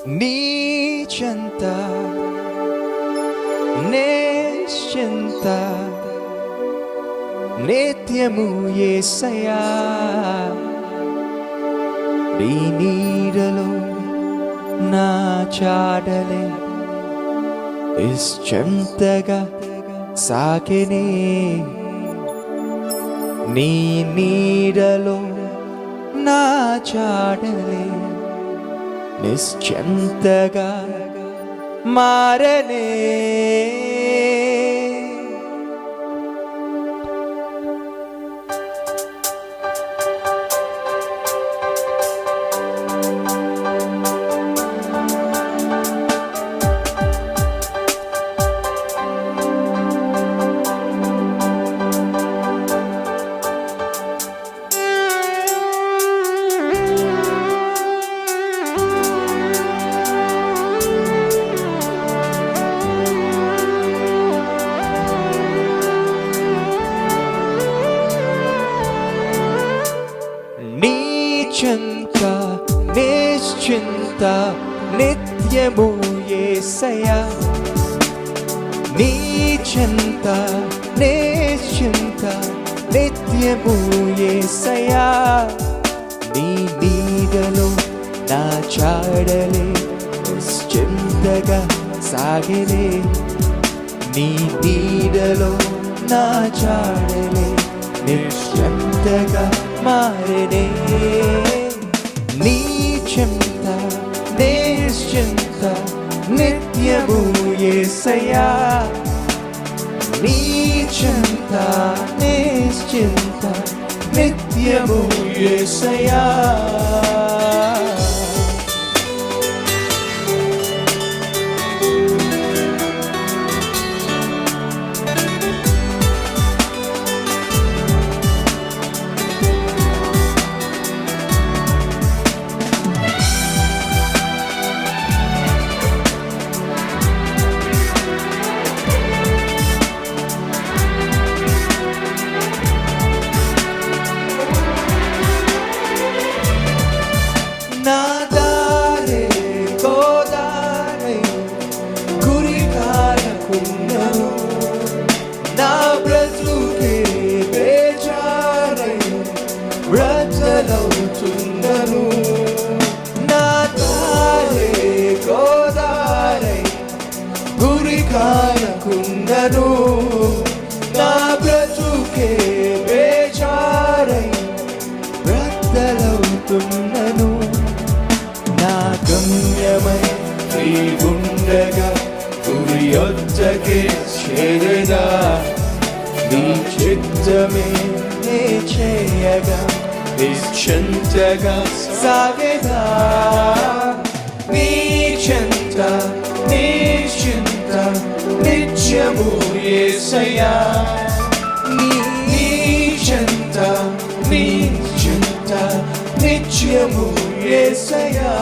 నీ చెంత నిశ్చింత నిత్యము యేసయ్యా నీ నీడలో నా చాడలే నిశ్చింతగా సాకెనే నీ నీడలో నా చాడలే నిశ్చింతగా మారనే చెంత నిశ్చింత నిత్యము యేసయ్యా నీ చెంత నిశ్చింత నిత్యము యేసయ్యా నీ నీడలో నా చాడలే నిశ్చింతగా సాగలే నీ నీడలో నా చాడలే నిశ్చింతగా మారనే నీ చెంత నిశ్చింత నిత్యము యేసయ్యా నీ చెంత నిశ్చింత నిత్యము యేసయ్యా నా దారే గోదారై గురి కారకున్నను నా బ్రతుకే బేజారై బ్రతలవుతున్నను నా దారే గోదారై గురి కారకున్నను నా బ్రతుకే బేజారై బ్రతలవుతున్నను గమ్యమై నీవుండగా గురియొద్దకే చేరగా నీ చిత్తమే నే చేయగా నిశ్చింతగా సాగేదా నీ చెంత నిశ్చింత నిత్యము యేసయ్యా నీ చెంత నిశ్చింత నిత్యము యేసయ్యా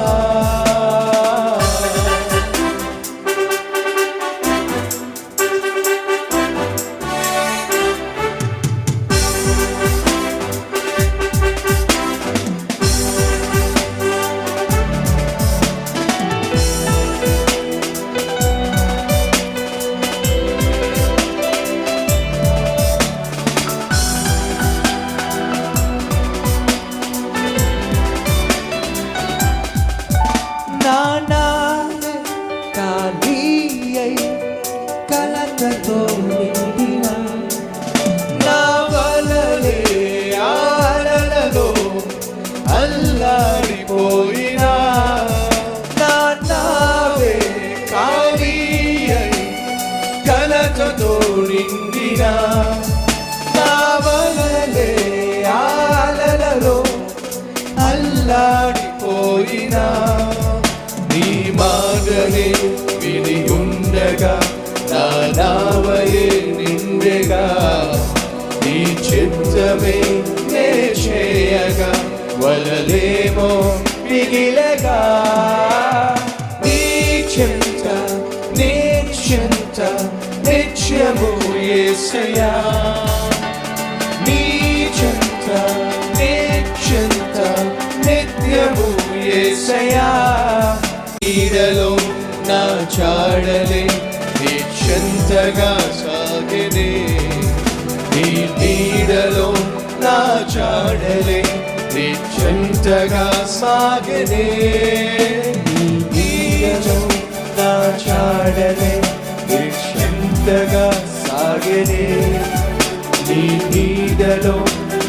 కలతతో నిండిన నా వలలే ఆలలలో అల్లాడిపోయినా నా నావే ఖాళీ అయి కలతతో నిండిన నా వలలే ఆలలలో అల్లాడిపోయినా నీ మాటనే విని ఉండగా నా నావయే నిండెగా నీ చిత్తమే నే చేయగా వలలేమో మిగిలగా నీ చింత నిశ్చింత నిత్యము యేసయ్యా నీ చింత నిశ్చింత నిత్యము యేసయ్యా నీడ చెంతగా సాగెనే నీ నీడలో నా జాడలే నీ చెంతగా సాగెనే నీ నీడలో నా జాడలే నీ చెంతగా సాగెనే నీ నీడలో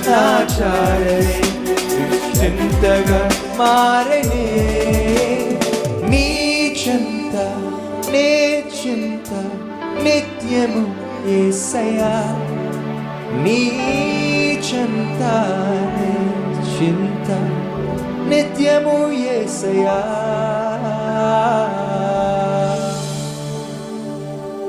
నా జాడలే చెంతగా మారనే నీ చెంత నే చింత నిత్యము యేసయ్యా నీ చెంత నే చింత నిత్యము యేసయ్యా